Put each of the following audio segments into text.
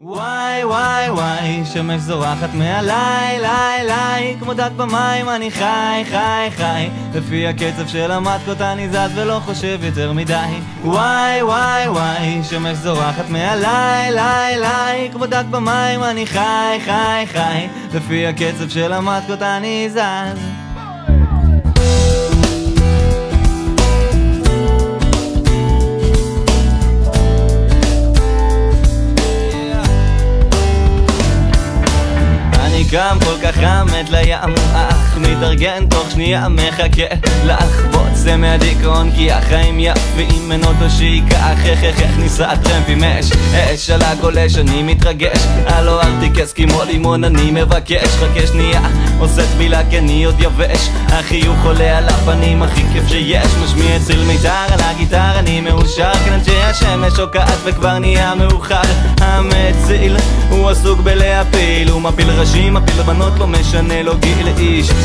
וואי וואי וואי, שמש זורחת מעליי, ליי ליי, כמו דג במים אני חי חי חי, לפי הקצב של המטקות אני זז ולא חושב יותר מדי. וואי וואי וואי, שמש זורחת מעליי, ליי ליי, כמו דג במים אני חי חי חי, לפי הקצב של המטקות אני זז. גם כל כך חמת לים, אך מתארגן תוך שנייה מחכה לחבוץ מהדיכאון, כי החיים יפים אין אותו שיקח, איך ניסה טרמפ עם אש על הגולש אני מתרגש, הלו אל תיכס כמו לימון אני מבקש, חכה שנייה עושה טבילה כי אני עוד יבש, החיוך עולה על הפנים הכי כיף שיש, משמיע ציל מיתר על הגיטר אני מאושר, כאן שהשמש שוקעת וכבר נהיה מאוחר, המציל הוא עסוק בלהפיל, הוא מפיל ראשים מפיל בנות לא משנה לו גיל,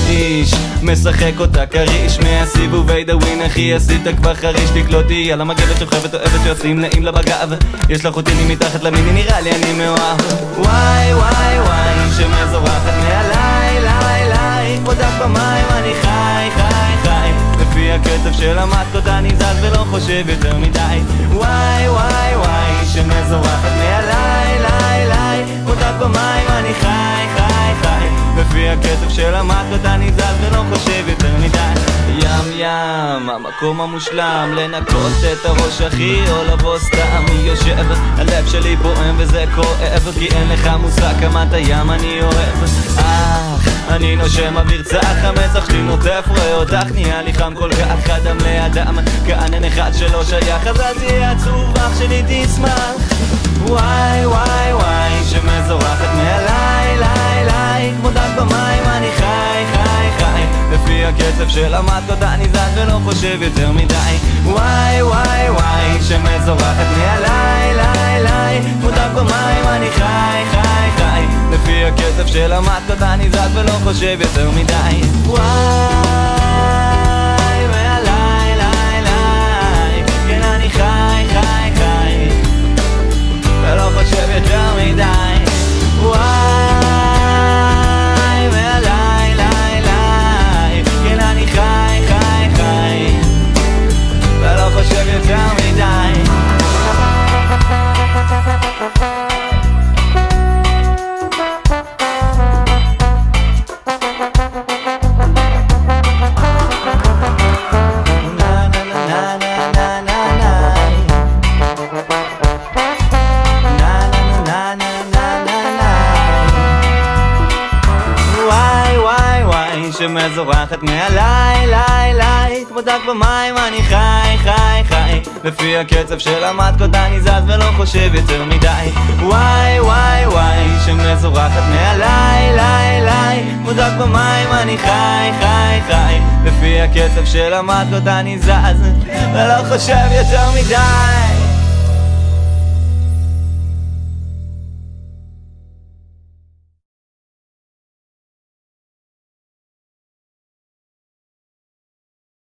איש משחק אותה קריש, מהסיבובי דווין אחי עשית כבר חריש, תקלוטי על המגבת שוכבת אוהבת שיוצאים נעים לה בגב, יש לך אותי מתחת למיני נראה לי אני מאוהב. וואי וואי וואי, שמש זורחת מעליי, ליי ליי, כמו דג במים אני חי חי חי, לפי הקצב של המטקות אני זז ולא חושב יותר מדי. וואי וואי וואי, שמש זורחת מעליי, ליי ליי, כמו דג במים אני חי חי חי, לפי הקצב של המטקות אני זז ולא חושב יותר מדי. ים המקום המושלם לנקות את הראש אחי או לבוא סתם יושב, הלב שלי פועם וזה כואב, כי אין לך מושג כמה את הים אני אוהב, אני נושם אוויר צח, המצח שלי נוטף רואה אותך, נהיה לי חם כל כך אדם לאדם, כאן אין אחד שלא שייך, אז אל תהיה עצוב אח שלי תשמח. וואי וואי וואי, שמש זורחת מעליי, ליי ליי, כמו דג במים אני חי חי חי, לפי הקצב של המטקות אני זז ולא חושב יותר מדי. וואי וואי וואי, שמש זורחת מעליי, ליי ליי, כמו דג במים אני חי חי חי, לפי הקצב של המטקות אני זז ולא חושב יותר מדי. וואי מעליי, ליי ליי, כן אני חי חי חי ולא חושב יותר מדי. וואי מעליי, ליי ליי, כן אני חי חי חי ולא חושב יותר מדי. שמש זורחת מעליי, ליי ליי, כמו דג במים אני חי חי חי, לפי הקצב של המטקות אני זז ולא חושב יותר מדי. וואי וואי וואי, שמש זורחת מעליי, ליי ליי, כמו דג במים אני חי חי חי, לפי הקצב של המטקות אני זז ולא חושב יותר מדי.